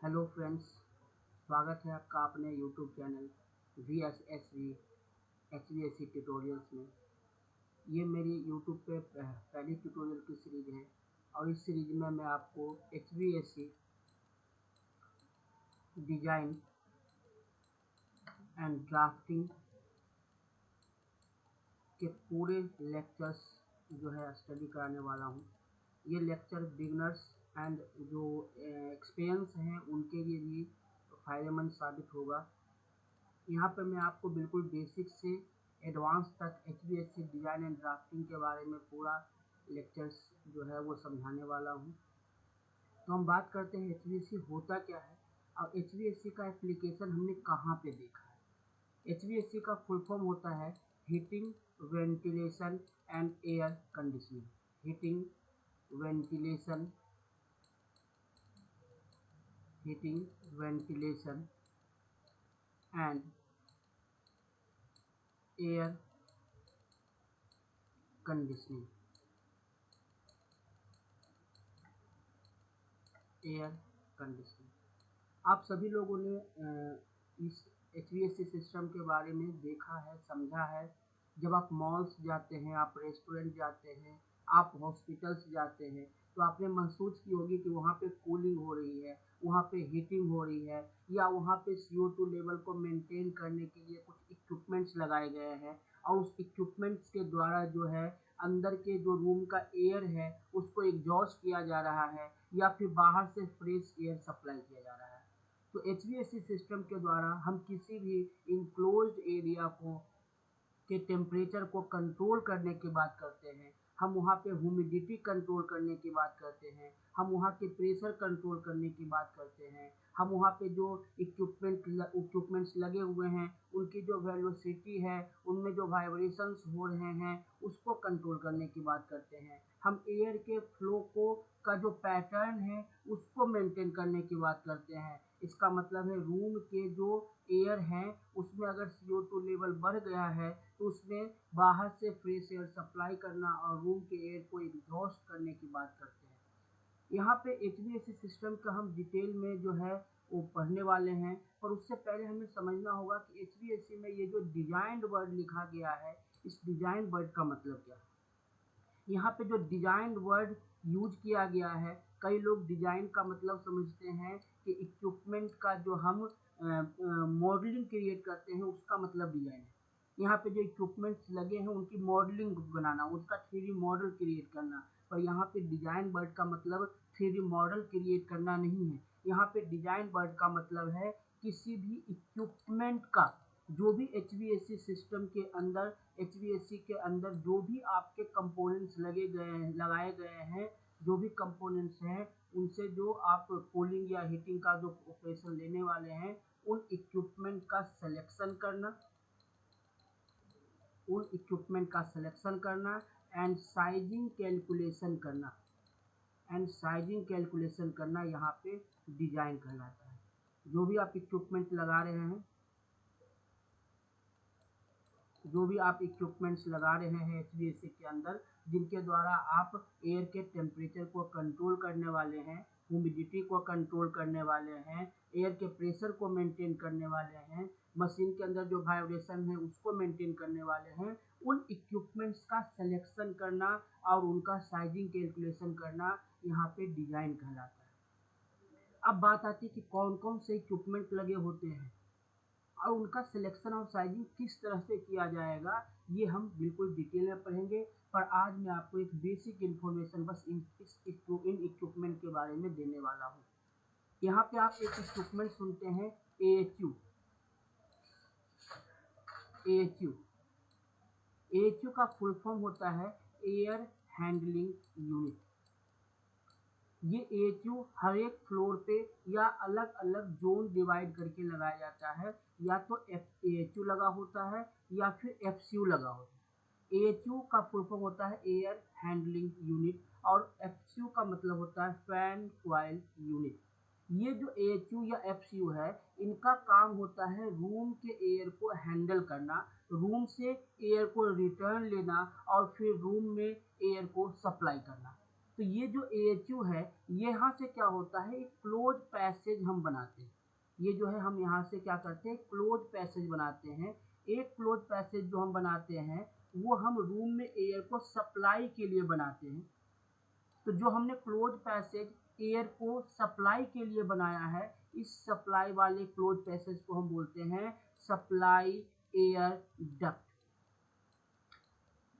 Hello friends, स्वागत है आपका अपने YouTube channel VSSV HVAC tutorials में। ये मेरी यूट्यूब पे पहली ट्यूटोरियल की सीरीज है और इस सीरीज में मैं आपको HVAC डिजाइन एंड ड्राफ्टिंग के पूरे लेक्चर्स जो है स्टडी कराने वाला हूँ। ये लेक्चर बिगनर्स एंड जो एक्सपीरियंस हैं उनके लिए भी फायदेमंद साबित होगा। यहाँ पर मैं आपको बिल्कुल बेसिक से एडवांस तक HVAC डिज़ाइन एंड ड्राफ्टिंग के बारे में पूरा लेक्चर्स जो है वो समझाने वाला हूँ। तो हम बात करते हैं HVAC होता क्या है और HVAC का एप्लीकेशन हमने कहाँ पे देखा है। HVAC का फुल फॉर्म होता है heating, ventilation and air conditioning. Heating, ventilation, and air conditioning. आप सभी लोगों ने इस HVAC सिस्टम के बारे में देखा है, समझा है। जब आप मॉल्स जाते हैं, आप रेस्टोरेंट जाते हैं, आप हॉस्पिटल्स जाते हैं, तो आपने महसूस की होगी कि वहाँ पे कूलिंग हो रही है, वहाँ पे हीटिंग हो रही है, या वहाँ पे CO2 लेवल को मेंटेन करने के लिए कुछ इक्विपमेंट्स लगाए गए हैं और उस इक्विपमेंट्स के द्वारा जो है अंदर के जो रूम का एयर है उसको एग्जॉस्ट किया जा रहा है या फिर बाहर से फ्रेश एयर सप्लाई किया जा रहा है। तो HVAC सिस्टम के द्वारा हम किसी भी इनक्लोज्ड एरिया को के टेम्परेचर को कंट्रोल करने की बात करते हैं, हम वहाँ पे ह्यूमिडिटी कंट्रोल करने की बात करते हैं, हम वहाँ के प्रेशर कंट्रोल करने की बात करते हैं, हम वहाँ पे जो इक्विपमेंट्स लगे हुए हैं उनकी जो वेलोसिटी है, उनमें जो वाइब्रेशंस हो रहे हैं उसको कंट्रोल करने की बात करते हैं, हम एयर के फ्लो को का जो पैटर्न है उसको मेंटेन करने की बात करते हैं। इसका मतलब है रूम के जो एयर हैं उसमें अगर CO2 लेवल बढ़ गया है तो उसमें बाहर से फ्रेश एयर सप्लाई करना और रूम के एयर को एग्जॉस्ट करने की बात करते हैं। यहाँ पे HVAC सिस्टम का हम डिटेल में जो है वो पढ़ने वाले हैं, पर उससे पहले हमें समझना होगा कि HVAC में ये जो डिजाइन्ड वर्ड लिखा गया है, इस डिजाइन वर्ड का मतलब क्या है। यहाँ पे जो डिजाइन वर्ड यूज किया गया है, कई लोग डिजाइन का मतलब समझते हैं कि इक्विपमेंट का जो हम मॉडलिंग क्रिएट करते हैं उसका मतलब डिजाइन है। यहाँ पे जो इक्विपमेंट्स लगे हैं उनकी मॉडलिंग बनाना, उसका 3D मॉडल क्रिएट करना, पर यहाँ पे डिजाइन वर्ड का मतलब 3D मॉडल क्रिएट करना नहीं है। यहाँ पे डिजाइन वर्ड का मतलब है किसी भी इक्विपमेंट का, जो भी HVAC सिस्टम के अंदर HVAC के अंदर जो भी आपके कंपोनेंट्स लगाए गए हैं, जो भी कंपोनेंट्स हैं उनसे जो आप कूलिंग या हीटिंग का जो ऑपरेशन लेने वाले हैं उन इक्विपमेंट का सिलेक्शन करना एंड साइजिंग कैलकुलेशन करना यहाँ पे डिजाइन कहलाता है। जो भी आप इक्विपमेंट्स लगा रहे हैं HVAC के अंदर, जिनके द्वारा आप एयर के टेम्परेचर को कंट्रोल करने वाले हैं, ह्यूमिडिटी को कंट्रोल करने वाले हैं, एयर के प्रेशर को मेंटेन करने वाले हैं, मशीन के अंदर जो वाइब्रेशन है उसको मेंटेन करने वाले हैं, उन इक्विपमेंट्स का सिलेक्शन करना और उनका साइजिंग कैलकुलेशन करना यहाँ पे डिजाइन कहलाता है। अब बात आती है कि कौन कौन से इक्विपमेंट लगे होते हैं और उनका सिलेक्शन और साइजिंग किस तरह से किया जाएगा, ये हम बिल्कुल डिटेल में पढ़ेंगे। पर आज मैं आपको एक बेसिक इन्फॉर्मेशन बस इन इक्विपमेंट के बारे में देने वाला हूँ। यहाँ पे आप एक इक्विपमेंट सुनते हैं AHU। AHU का फुल फॉर्म होता है एयर हैंडलिंग यूनिट। ये AHU हर एक फ्लोर पे या अलग अलग जोन डिवाइड करके लगाया जाता है, या तो AHU लगा होता है या फिर FCU लगा होता है। AHU का फुल फॉर्म होता है एयर हैंडलिंग यूनिट और FCU का मतलब होता है फैन कॉइल यूनिट। ये जो AHU या FCU है, इनका काम होता है रूम के एयर को हैंडल करना, रूम से एयर को रिटर्न लेना और फिर रूम में एयर को सप्लाई करना। तो ये जो AHU है, यहाँ से क्या होता है, एक क्लोज पैसेज हम बनाते हैं। ये जो है हम यहाँ से क्या करते हैं, क्लोज पैसेज बनाते हैं। एक क्लोज पैसेज जो हम बनाते हैं वो हम रूम में एयर को सप्लाई के लिए बनाते हैं। तो जो हमने क्लोज पैसेज एयर को सप्लाई के लिए बनाया है, इस सप्लाई वाले क्लोज पैसेज को हम बोलते हैं सप्लाई एयर डक्ट।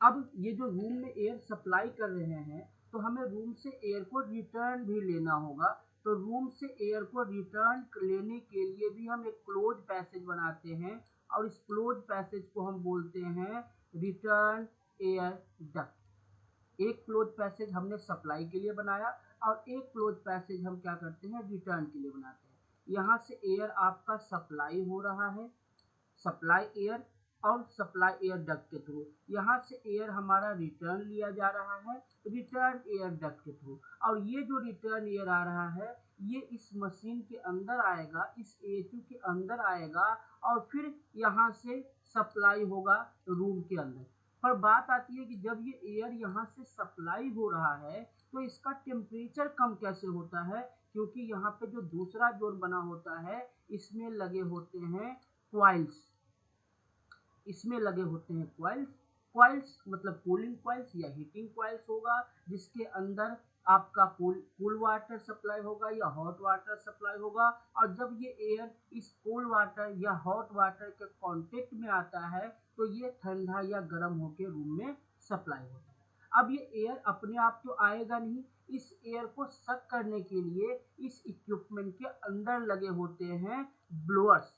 अब ये जो रूम में एयर सप्लाई कर रहे हैं, तो हमें रूम से एयर को रिटर्न भी लेना होगा। तो रूम से एयर को रिटर्न लेने के लिए भी हम एक क्लोज पैसेज बनाते हैं, और इस क्लोज पैसेज को हम बोलते हैं रिटर्न एयर डक्ट। एक क्लोज पैसेज हमने सप्लाई के लिए बनाया, और एक क्लोज पैसेज हम क्या करते हैं, रिटर्न के लिए बनाते हैं। यहाँ से एयर आपका सप्लाई हो रहा है, सप्लाई एयर और सप्लाई एयर डक्ट के थ्रू। यहाँ से एयर हमारा रिटर्न लिया जा रहा है रिटर्न एयर डक्ट के थ्रू, और ये जो रिटर्न एयर आ रहा है ये इस मशीन के अंदर आएगा, इस AHU के अंदर आएगा, और फिर यहाँ से सप्लाई होगा रूम के अंदर। पर बात आती है कि जब ये एयर यहाँ से सप्लाई हो रहा है तो इसका टेम्परेचर कम कैसे होता है, क्योंकि यहाँ पे जो दूसरा जोन बना होता है इसमें लगे होते हैं कॉइल्स, इसमें लगे होते हैं कॉइल्स। कॉइल्स मतलब कूलिंग कॉइल्स या हीटिंग कॉइल्स होगा, जिसके अंदर आपका कूल वाटर सप्लाई होगा या हॉट वाटर सप्लाई होगा। और जब ये एयर इस कूल वाटर या हॉट वाटर के कांटेक्ट में आता है तो ये ठंडा या गर्म होकर रूम में सप्लाई होता है। अब ये एयर अपने आप तो आएगा नहीं, इस एयर को सक करने के लिए इस इक्विपमेंट के अंदर लगे होते हैं ब्लोअर्स।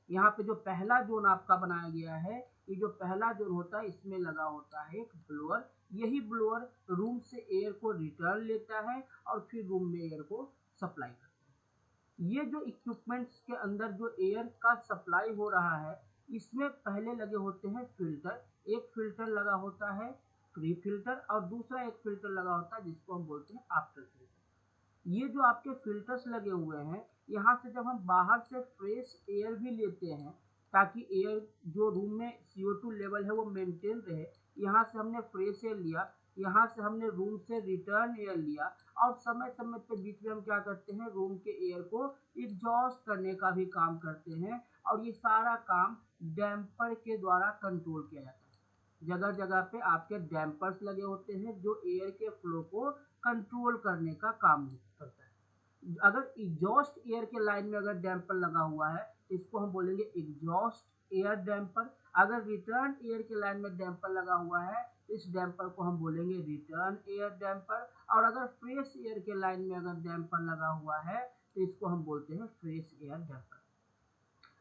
यहाँ पे जो पहला जोन आपका बनाया गया है, ये जो पहला जोन होता है इसमें लगा होता है एक ब्लोअर। यही ब्लोअर रूम से एयर को रिटर्न लेता है और फिर रूम में एयर को सप्लाई करता है। ये जो इक्विपमेंट्स के अंदर जो एयर का सप्लाई हो रहा है, इसमें पहले लगे होते हैं फिल्टर। एक फिल्टर लगा होता है प्री फिल्टर, और दूसरा एक फिल्टर लगा होता है जिसको हम बोलते हैं आफ्टर फिल्टर। ये जो आपके फिल्टर्स लगे हुए हैं, यहाँ से जब हम बाहर से फ्रेश एयर भी लेते हैं ताकि एयर जो रूम में CO2 लेवल है वो मेंटेन रहे, यहाँ से हमने फ्रेश एयर लिया, यहाँ से हमने रूम से रिटर्न एयर लिया, और समय समय पे बीच में हम क्या करते हैं, रूम के एयर को एग्जॉस्ट करने का भी काम करते हैं। और ये सारा काम डैम्पर के द्वारा कंट्रोल किया जाता है। जगह जगह पे आपके डैम्पर्स लगे होते हैं जो एयर के फ्लो को कंट्रोल करने का काम करता है। अगर एग्जॉस्ट एयर के लाइन में अगर डैम्पर लगा हुआ है तो इसको हम बोलेंगे एग्जॉस्ट एयर डैम्पर। अगर रिटर्न एयर के लाइन में डैम्पर लगा हुआ है तो इस डैम्पर को हम बोलेंगे रिटर्न एयर डैम्पर। और अगर फ्रेश एयर के लाइन में अगर डैम्पर लगा हुआ है तो इसको हम बोलते हैं फ्रेश एयर डैम्पर।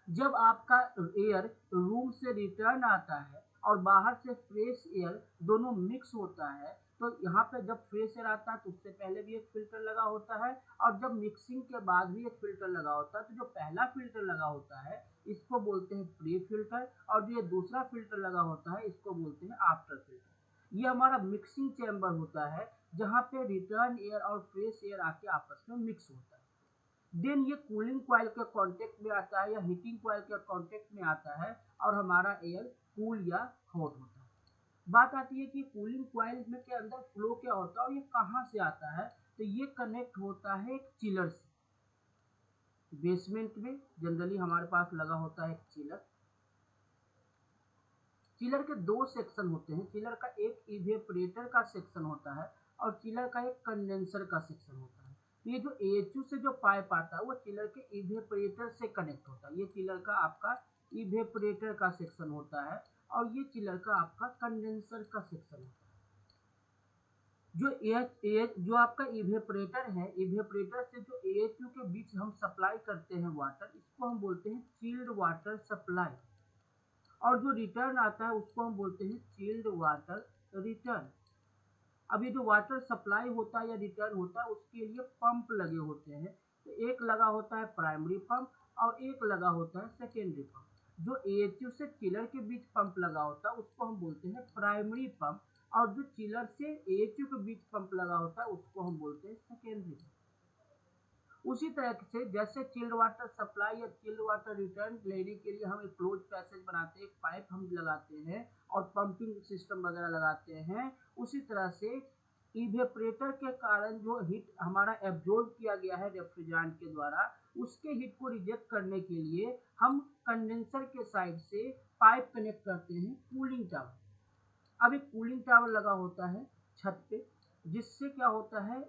जब आपका एयर रूम से रिटर्न आता है और बाहर से फ्रेश एयर दोनों मिक्स होता है, तो यहाँ पे जब फ्रेश एयर आता है तो उससे पहले भी एक फिल्टर लगा होता है, और जब मिक्सिंग के बाद भी एक फिल्टर लगा होता है। तो जो पहला फिल्टर लगा होता है इसको बोलते हैं प्री फिल्टर, और जो ये दूसरा फिल्टर लगा होता है इसको बोलते हैं आफ्टर फिल्टर। ये हमारा मिक्सिंग चैम्बर होता है जहाँ पे रिटर्न एयर और फ्रेश एयर आके आपस में मिक्स होता है। देन ये कूलिंग कॉइल के कांटेक्ट में आता है या हीटिंग कॉइल के कांटेक्ट में आता है, और हमारा एयर कूल या हॉट होता है। बात आती है कि कूलिंग कॉइल में के अंदर फ्लो क्या होता है और ये कहाँ से आता है। तो ये कनेक्ट होता है एक चिलर से। बेसमेंट में जनरली हमारे पास लगा होता है एक चिलर। चिलर के दो सेक्शन होते हैं। चिलर का एक इवेपोरेटर का सेक्शन होता है और चिलर का एक कंडेंसर का सेक्शन होता है। ये जो AHU से जो पाइप आता है वो चिलर के इवेपोरेटर से कनेक्ट होता है। ये चिलर का आपका इवेपोरेटर का सेक्शन होता है, और ये चिलर का आपका कंडेंसर का सेक्शन होता है। जो आपका इवेपोरेटर है, इवेपोरेटर से जो AHU के बीच हम सप्लाई करते हैं वाटर, इसको हम बोलते हैं चिल्ड वाटर सप्लाई। और जो रिटर्न आता है उसको हम बोलते हैं चिल्ड वाटर रिटर्न। अब ये जो वाटर सप्लाई होता है या रिटर्न होता है उसके लिए पंप लगे होते हैं। तो एक लगा होता है प्राइमरी पंप और एक लगा होता है सेकेंडरी पंप। जो AHU से चिलर के बीच पंप लगा होता है उसको हम बोलते हैं प्राइमरी पंप, और जो चिलर से AHU के बीच पंप लगा होता है उसको हम बोलते हैं सेकेंडरी पंप। उसी तरह से जैसे चिल्ड वाटर सप्लाई या चिल्ड वाटर रिटर्न लेने के लिए हम एक क्लोज पैसेज बनाते हैं, एक पाइप हम लगाते हैं और पंपिंग सिस्टम वगैरह लगाते हैं, उसी तरह से इवेपोरेटर के कारण जो हीट हमारा एब्जॉर्ब किया गया है रेफ्रिजरेंट के द्वारा, उसके हीट को रिजेक्ट करने के लिए हम कंडेंसर के साइड से पाइप कनेक्ट करते हैं कूलिंग टावर। अब एक कूलिंग टावर लगा होता है छत पे, जिससे क्या होता है,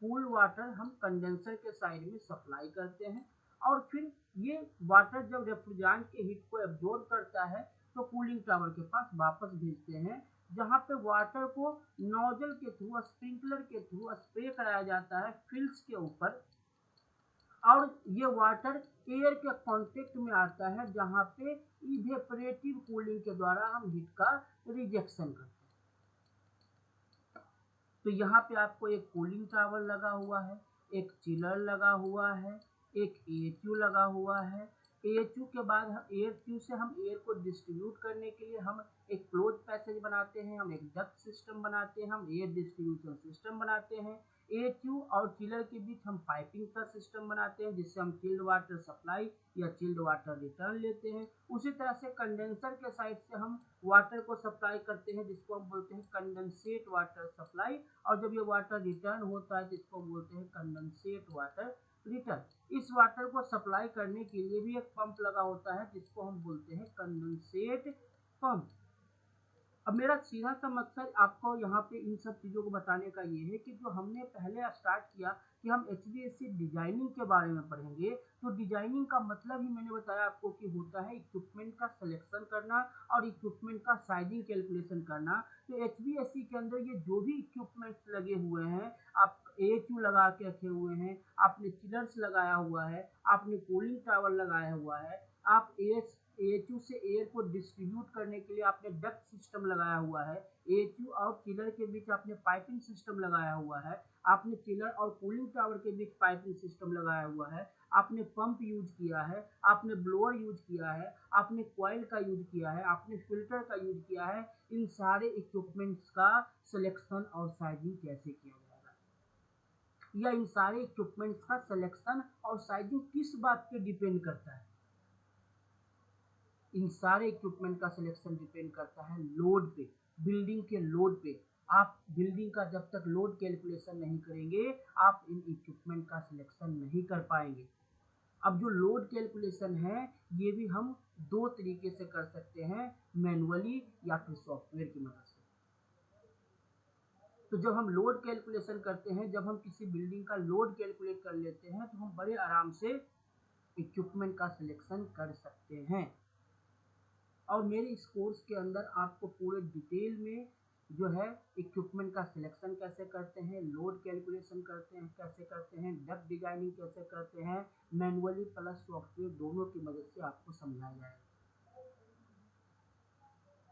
कूल वाटर हम कंडेंसर के साइड में सप्लाई करते हैं, और फिर ये वाटर जब रेफ्रिजरेंट के हीट को एब्जॉर्ब करता है तो कूलिंग टावर के पास वापस भेजते हैं, जहाँ पे वाटर को नोजल के थ्रू, स्प्रिंकलर के थ्रू स्प्रे कराया जाता है फिल्स के ऊपर, और ये वाटर एयर के कांटेक्ट में आता है, जहाँ पे इवेपोरेटिव कूलिंग के द्वारा हम हीट का रिजेक्शन करते हैं। तो यहाँ पे आपको एक कूलिंग टावर लगा हुआ है, एक चिलर लगा हुआ है, एक एएचयू लगा हुआ है। एएचयू के बाद हम एएचयू से हम एयर को डिस्ट्रीब्यूट करने के लिए हम एक क्लोज पैसेज बनाते हैं, हम एक डक्ट सिस्टम बनाते हैं, हम एयर डिस्ट्रीब्यूशन सिस्टम बनाते हैं। एएचयू और चिलर के बीच हम पाइपिंग का सिस्टम बनाते हैं, जिससे हम चिल्ड वाटर सप्लाई या चिल्ड वाटर रिटर्न लेते हैं। उसी तरह से कंडेंसर के साइड से हम वाटर को सप्लाई करते हैं, जिसको हम बोलते हैं कंडेंसेट वाटर सप्लाई, और जब ये वाटर रिटर्न होता है जिसको बोलते हैं कंडेंसेट वाटर रिटर्न। इस वाटर को सप्लाई करने के लिए भी एक पंप लगा होता है, जिसको हम बोलते हैं कंडेंसेट पंप। अब मेरा सीधा सा मकसद आपको यहाँ पे इन सब चीज़ों को बताने का ये है कि जो हमने पहले स्टार्ट किया कि हम HVAC डिजाइनिंग के बारे में पढ़ेंगे, तो डिजाइनिंग का मतलब ही मैंने बताया आपको कि होता है इक्विपमेंट का सिलेक्शन करना और इक्विपमेंट का साइजिंग कैलकुलेशन करना। तो HVAC के अंदर ये जो भी इक्विपमेंट्स लगे हुए हैं, आप AHU लगा के रखे हुए हैं, आपने चिलर्स लगाया हुआ है, आपने कूलिंग टावर लगाया हुआ है, आप एएचयू से एयर को डिस्ट्रीब्यूट करने के लिए आपने डक्ट सिस्टम लगाया हुआ है, एएचयू और चिलर के बीच आपने पाइपिंग सिस्टम लगाया हुआ है, आपने चिलर और कूलिंग टावर के बीच पाइपिंग सिस्टम लगाया हुआ है, आपने पंप यूज किया है, आपने ब्लोअर यूज किया है, आपने कॉइल का यूज किया है, आपने फिल्टर का यूज किया है। इन सारे इक्विपमेंट्स का सिलेक्शन और साइजिंग कैसे किया जाएगा, या इन सारे इक्विपमेंट्स का सिलेक्शन और साइजिंग किस बात पे डिपेंड करता है? इन सारे इक्विपमेंट का सिलेक्शन डिपेंड करता है लोड पे, बिल्डिंग के लोड पे। आप बिल्डिंग का जब तक लोड कैलकुलेशन नहीं करेंगे, आप इन इक्विपमेंट का सिलेक्शन नहीं कर पाएंगे। अब जो लोड कैलकुलेशन है, ये भी हम दो तरीके से कर सकते हैं, मैनुअली या फिर सॉफ्टवेयर की मदद से। तो जब हम लोड कैलकुलेशन करते हैं, जब हम किसी बिल्डिंग का लोड कैलकुलेट कर लेते हैं, तो हम बड़े आराम से इक्विपमेंट का सिलेक्शन कर सकते हैं। और मेरे इस कोर्स के अंदर आपको पूरे डिटेल में जो है इक्विपमेंट का सिलेक्शन कैसे करते हैं, लोड कैलकुलेशन करते हैं कैसे करते हैं, डक्ट डिजाइनिंग कैसे करते हैं, मैनुअली प्लस सॉफ्टवेयर दोनों की मदद से आपको समझाया जाएगा।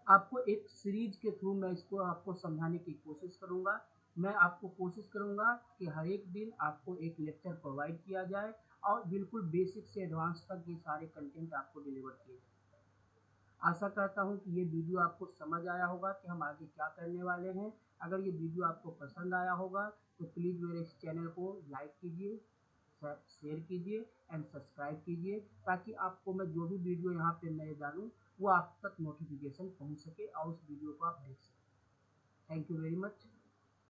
आपको एक सीरीज के थ्रू मैं इसको आपको समझाने की कोशिश करूंगा। मैं आपको कोशिश करूंगा कि हर एक दिन आपको एक लेक्चर प्रोवाइड किया जाए, और बिल्कुल बेसिक से एडवांस तक ये सारे कंटेंट आपको डिलीवर किए जाए। आशा करता हूँ कि ये वीडियो आपको समझ आया होगा कि हम आगे क्या करने वाले हैं। अगर ये वीडियो आपको पसंद आया होगा तो प्लीज़ मेरे इस चैनल को लाइक कीजिए, शेयर कीजिए एंड सब्सक्राइब कीजिए, ताकि आपको मैं जो भी वीडियो यहाँ पे नए डालूँ वो आप तक नोटिफिकेशन पहुँच सके और उस वीडियो को आप देख सकें। Thank you very much.